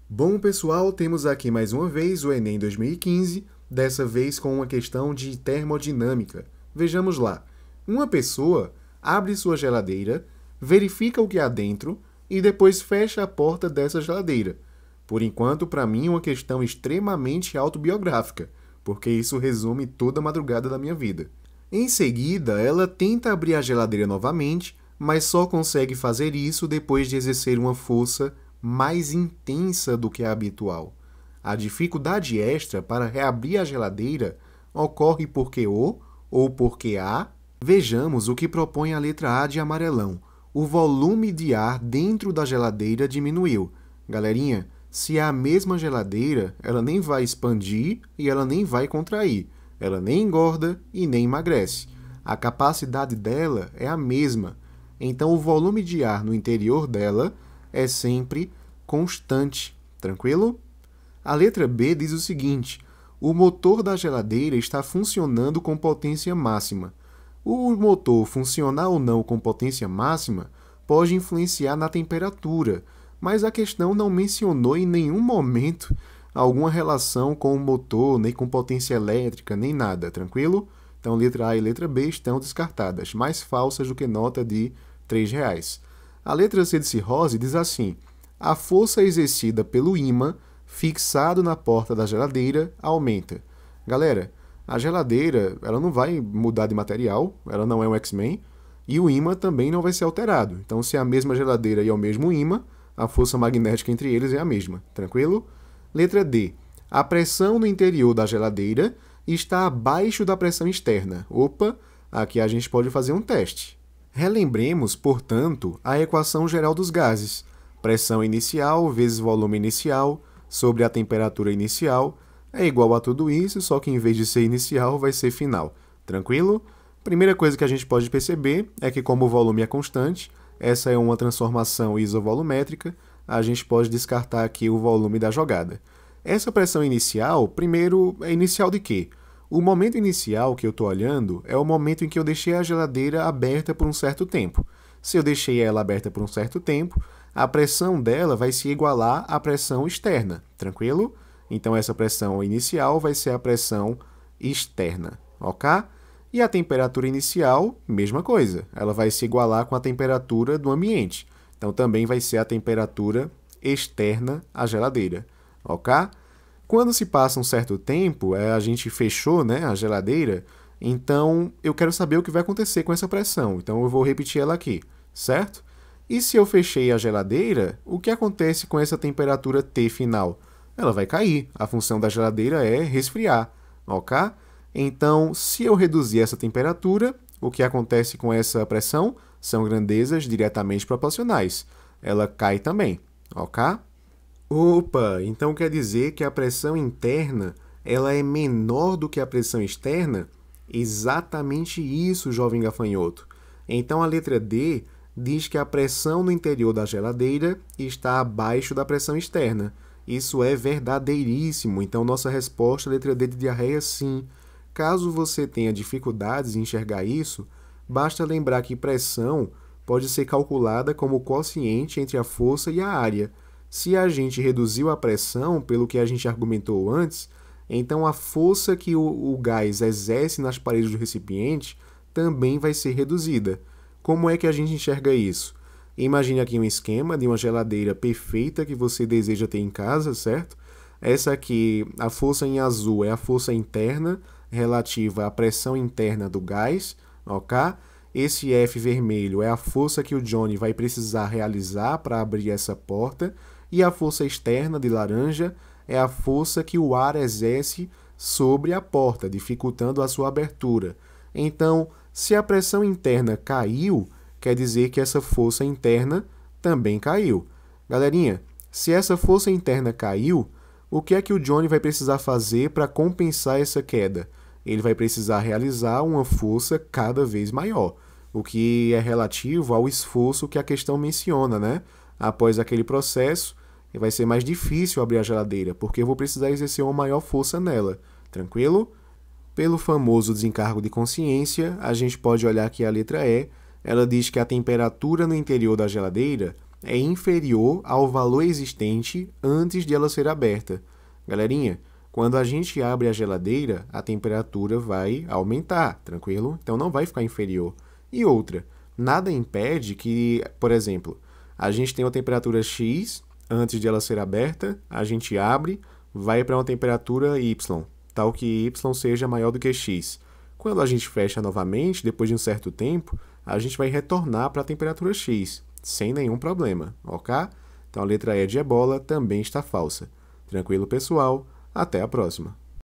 Bom, pessoal, temos aqui mais uma vez o Enem 2015, dessa vez com uma questão de termodinâmica. Vejamos lá. Uma pessoa abre sua geladeira, verifica o que há dentro e depois fecha a porta dessa geladeira. Por enquanto, para mim, é uma questão extremamente autobiográfica, porque isso resume toda a madrugada da minha vida. Em seguida, ela tenta abrir a geladeira novamente, mas só consegue fazer isso depois de exercer uma força mais intensa do que a habitual. A dificuldade extra para reabrir a geladeira ocorre porque o ou porque a. Vejamos o que propõe a letra A de amarelão. O volume de ar dentro da geladeira diminuiu. Galerinha, se é a mesma geladeira, ela nem vai expandir e ela nem vai contrair. Ela nem engorda e nem emagrece. A capacidade dela é a mesma. Então, o volume de ar no interior dela é sempre constante. Tranquilo? A letra B diz o seguinte: o motor da geladeira está funcionando com potência máxima. O motor funcionar ou não com potência máxima pode influenciar na temperatura, mas a questão não mencionou em nenhum momento alguma relação com o motor, nem com potência elétrica, nem nada, tranquilo? Então, letra A e letra B estão descartadas, mais falsas do que nota de R$3. A letra C de cirrose diz assim: a força exercida pelo ímã fixado na porta da geladeira aumenta. Galera, a geladeira ela não vai mudar de material, ela não é um X-Men, e o ímã também não vai ser alterado. Então, se é a mesma geladeira e é o mesmo ímã, a força magnética entre eles é a mesma, tranquilo? Letra D. A pressão no interior da geladeira está abaixo da pressão externa. Opa, aqui a gente pode fazer um teste. Relembremos, portanto, a equação geral dos gases. Pressão inicial vezes volume inicial sobre a temperatura inicial é igual a tudo isso, só que em vez de ser inicial, vai ser final. Tranquilo? Primeira coisa que a gente pode perceber é que, como o volume é constante, essa é uma transformação isovolumétrica, a gente pode descartar aqui o volume da jogada. Essa pressão inicial, primeiro, é inicial de quê? O momento inicial que eu estou olhando é o momento em que eu deixei a geladeira aberta por um certo tempo. Se eu deixei ela aberta por um certo tempo, a pressão dela vai se igualar à pressão externa, tranquilo? Então, essa pressão inicial vai ser a pressão externa, ok? E a temperatura inicial, mesma coisa, ela vai se igualar com a temperatura do ambiente. Então, também vai ser a temperatura externa à geladeira, ok? Quando se passa um certo tempo, a gente fechou, né, a geladeira, então eu quero saber o que vai acontecer com essa pressão. Então, eu vou repetir ela aqui, certo? E se eu fechei a geladeira, o que acontece com essa temperatura T final? Ela vai cair. A função da geladeira é resfriar, ok? Então, se eu reduzir essa temperatura, o que acontece com essa pressão são grandezas diretamente proporcionais. Ela cai também, ok? Opa, então quer dizer que a pressão interna ela é menor do que a pressão externa? Exatamente isso, jovem gafanhoto. Então, a letra D diz que a pressão no interior da geladeira está abaixo da pressão externa. Isso é verdadeiríssimo. Então, nossa resposta, letra D de diarreia, sim. Caso você tenha dificuldades em enxergar isso, basta lembrar que pressão pode ser calculada como quociente entre a força e a área. Se a gente reduziu a pressão pelo que a gente argumentou antes, então a força que o gás exerce nas paredes do recipiente também vai ser reduzida. Como é que a gente enxerga isso? Imagine aqui um esquema de uma geladeira perfeita que você deseja ter em casa, certo? Essa aqui, a força em azul é a força interna relativa à pressão interna do gás, ok? Esse F vermelho é a força que o Johnny vai precisar realizar para abrir essa porta, e a força externa de laranja é a força que o ar exerce sobre a porta, dificultando a sua abertura. Então, se a pressão interna caiu, quer dizer que essa força interna também caiu. Galerinha, se essa força interna caiu, o que é que o Johnny vai precisar fazer para compensar essa queda? Ele vai precisar realizar uma força cada vez maior, o que é relativo ao esforço que a questão menciona, né? Após aquele processo, vai ser mais difícil abrir a geladeira, porque eu vou precisar exercer uma maior força nela, tranquilo? Pelo famoso desencargo de consciência, a gente pode olhar aqui a letra E, ela diz que a temperatura no interior da geladeira é inferior ao valor existente antes de ela ser aberta. Galerinha, quando a gente abre a geladeira, a temperatura vai aumentar, tranquilo? Então não vai ficar inferior. E outra, nada impede que, por exemplo, a gente tem uma temperatura X antes de ela ser aberta, a gente abre, vai para uma temperatura Y, tal que Y seja maior do que X. Quando a gente fecha novamente, depois de um certo tempo, a gente vai retornar para a temperatura X, sem nenhum problema, ok? Então a letra E de ebola também está falsa. Tranquilo, pessoal? Até a próxima!